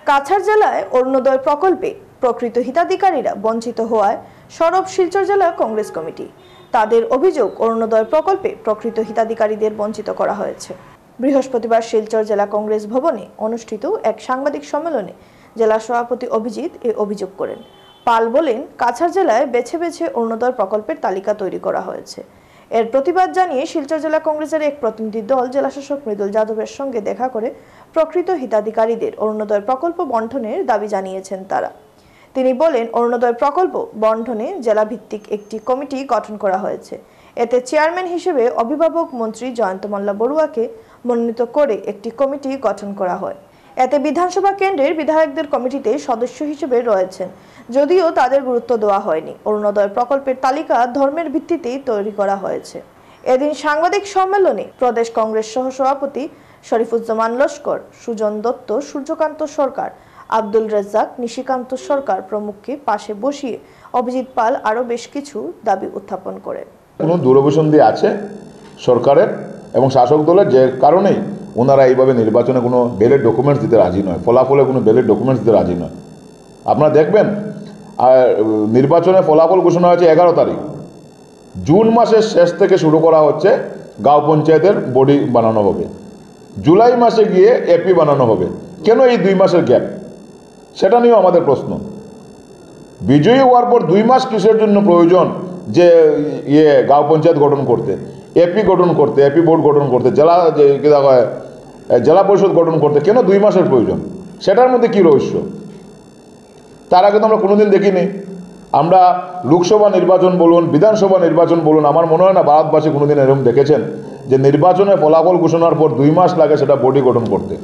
কাছাড় জেলায় অরুণোদয় প্রকল্পে প্রকৃত হিতাধিকারীরা বঞ্চিত হওয়ায় সরব শিলচর জেলা কংগ্রেস কমিটি। তাদের অভিযোগ, অরুণোদয় প্রকল্পে প্রকৃত হিতাধিকারীদের বঞ্চিত করা হয়েছে। বৃহস্পতিবার শিলচর জেলা কংগ্রেস ভবনে অনুষ্ঠিত এক সাংবাদিক সম্মেলনে জেলা সভাপতি অভিজিৎ এই অভিযোগ করেন। পাল বলেন, কাছাড় জেলায় বেছে বেছে অরুণোদয় প্রকল্পের তালিকা তৈরি করা হয়েছে। এর প্রতিবাদ জানিয়ে শিলচর জেলা কংগ্রেসের এক প্রতিনিধি দল জেলাশাসক মৃদুল যাদবের সঙ্গে দেখা করে প্রকৃত হিতাধিকারীদের অরুণোদয় প্রকল্প বণ্টনের দাবি জানিয়েছেন তারা। তিনি বলেন, অরুণোদয় প্রকল্প বণ্টনে জেলাভিত্তিক একটি কমিটি গঠন করা হয়েছে। এতে চেয়ারম্যান হিসেবে অভিভাবক মন্ত্রী জয়ন্ত মাল্লা বড়ুয়াকে মনোনীত করে একটি কমিটি গঠন করা হয়। এতে বিধানসভা কেন্দ্রের বিধায়কদের কমিটিতে সদস্য হিসেবে রয়েছেন, যদিও তাদের গুরুত্ব দেওয়া হয়নি। অরুণোদয় প্রকল্পের তালিকা ধর্মের ভিত্তিতেই তৈরি করা হয়েছে। এদিন সাংবাদিক সম্মেলনে প্রদেশ কংগ্রেস সহসভাপতি শরীফুজ্জামান লস্কর, সুজন দত্ত, সূর্যকান্ত সরকার, আব্দুল রাজ্জাক, নিশিকান্ত সরকার প্রমুখকে পাশে বসিয়ে অভিজিৎ পাল আরও বেশ কিছু দাবি উত্থাপন করেন। কোনো দূরভিসন্ধি আছে সরকারের এবং শাসক দলের, যে কারণেই ওনারা এইভাবে নির্বাচনে কোনো ব্যালট ডকুমেন্টস দিতে রাজি নয়, ফলাফলে কোনো ব্যালট ডকুমেন্টস দিতে রাজি নয়। আপনারা দেখবেন, আর নির্বাচনে ফলাফল ঘোষণা হয়েছে 11 তারিখ। জুন মাসের শেষ থেকে শুরু করা হচ্ছে গাঁও পঞ্চায়েতের বডি বানানো হবে, জুলাই মাসে গিয়ে এপি বানানো হবে। কেন এই 2 মাসের গ্যাপ, সেটা নিয়েও আমাদের প্রশ্ন। বিজয়ী হওয়ার পর 2 মাস কিসের জন্য প্রয়োজন যে গাঁও পঞ্চায়েত গঠন করতে, এপি গঠন করতে, এপি বোর্ড গঠন করতে, জেলা পরিষদ গঠন করতে কেন 2 মাসের প্রয়োজন? সেটার মধ্যে কী রহস্য? তার আগে তো আমরা কোনোদিন দেখিনি। আমরা লোকসভা নির্বাচন বলুন, বিধানসভা নির্বাচন বলুন, আমার মনে হয় না ভারতবাসী কোনোদিন এরকম দেখেছেন যে নির্বাচনে ফলাফল ঘোষণার পর 2 মাস লাগে সেটা বডি গঠন করতে।